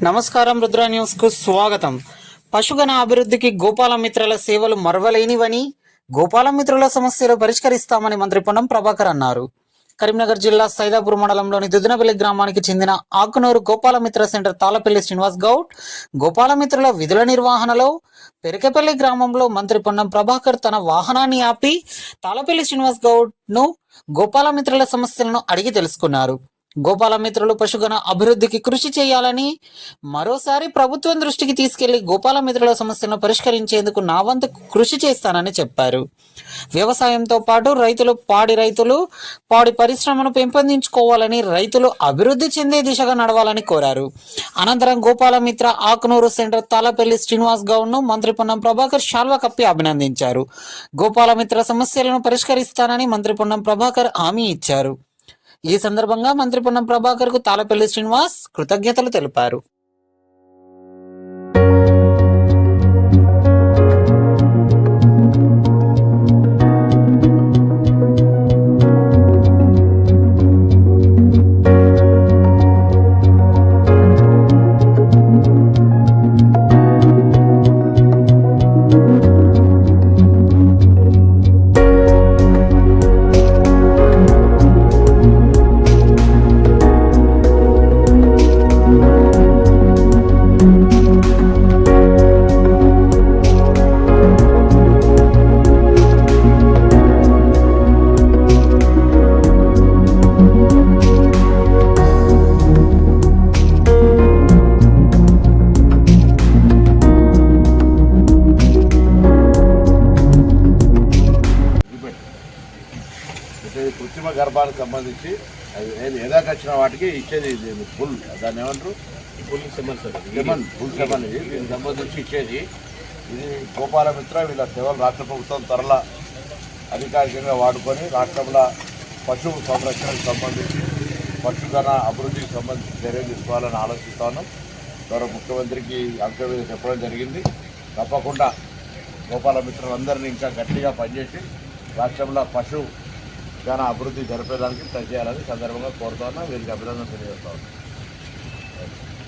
నమస్కారం, రుద్ర న్యూస్ కు స్వాగతం. పశుగణ అభివృద్ధికి గోపాలమిత్రుల సేవలు మరవలేనివని, గోపాలమిత్రుల సమస్యలు పరిష్కరిస్తామని మంత్రి పొన్నం ప్రభాకర్ అన్నారు. కరీంనగర్ జిల్లా సైదాపూర్ మండలంలోని దుద్దినపల్లి గ్రామానికి చెందిన ఆకునూరు గోపాలమిత్ర సెంటర్ తాళపల్లి శ్రీనివాస్ గౌడ్ గోపాలమిత్రుల విధుల నిర్వహణలో పెరకపల్లి గ్రామంలో మంత్రి పొన్నం ప్రభాకర్ తన వాహనాన్ని ఆపి తాళపల్లి శ్రీనివాస్ గౌడ్ ను గోపాలమిత్రుల సమస్యలను అడిగి తెలుసుకున్నారు. గోపాలమిత్రులు పశుగణ అభివృద్ధికి కృషి చేయాలని, మరోసారి ప్రభుత్వం దృష్టికి తీసుకెళ్లి గోపాలమిత్రుల సమస్యలను పరిష్కరించేందుకు నా వంతు కృషి చేస్తానని చెప్పారు. వ్యవసాయంతో పాటు రైతులు పాడి పరిశ్రమను పెంపొందించుకోవాలని, రైతులు అభివృద్ధి చెందే దిశగా నడవాలని కోరారు. అనంతరం గోపాలమిత్ర ఆకునూరు సెంటర్ తాళపల్లి శ్రీనివాస్ గౌడ్ ను మంత్రి పొన్నం ప్రభాకర్ శాల్వా కప్పి అభినందించారు. గోపాలమిత్ర సమస్యలను పరిష్కరిస్తానని మంత్రి పొన్నం ప్రభాకర్ హామీ ఇచ్చారు. ఈ సందర్భంగా మంత్రి పొన్నం ప్రభాకర్ కు తాళపల్లి శ్రీనివాస్ కృతజ్ఞతలు తెలిపారు. కృత్రిమ గర్భానికి సంబంధించి ఎదాకొచ్చిన వాటికి ఇచ్చేది ఫుల్, దాన్ని ఏమంటారు, ఫుల్ సెమన్ ఇది దీనికి సంబంధించి ఇచ్చేది. ఇది గోపాలమిత్ర వీళ్ళ సేవలు రాష్ట్ర ప్రభుత్వం త్వరలో అధికారికంగా వాడుకొని రాష్ట్రంలో పశువు సంరక్షణకు సంబంధించి పశుగణ అభివృద్ధికి సంబంధించి చర్యలు తీసుకోవాలని ఆలోచిస్తాను. గౌరవ ముఖ్యమంత్రికి అంశం మీద చెప్పడం జరిగింది. తప్పకుండా గోపాలమిత్రులందరినీ ఇంకా గట్టిగా పనిచేసి రాష్ట్రంలో పశువు గణ అభివృద్ధి జరిపేదానికి ట్రై చేయాలని సందర్భంగా కోరుతా ఉన్నా. వీరికి అభినందన తెలియజేస్తా ఉన్నాను.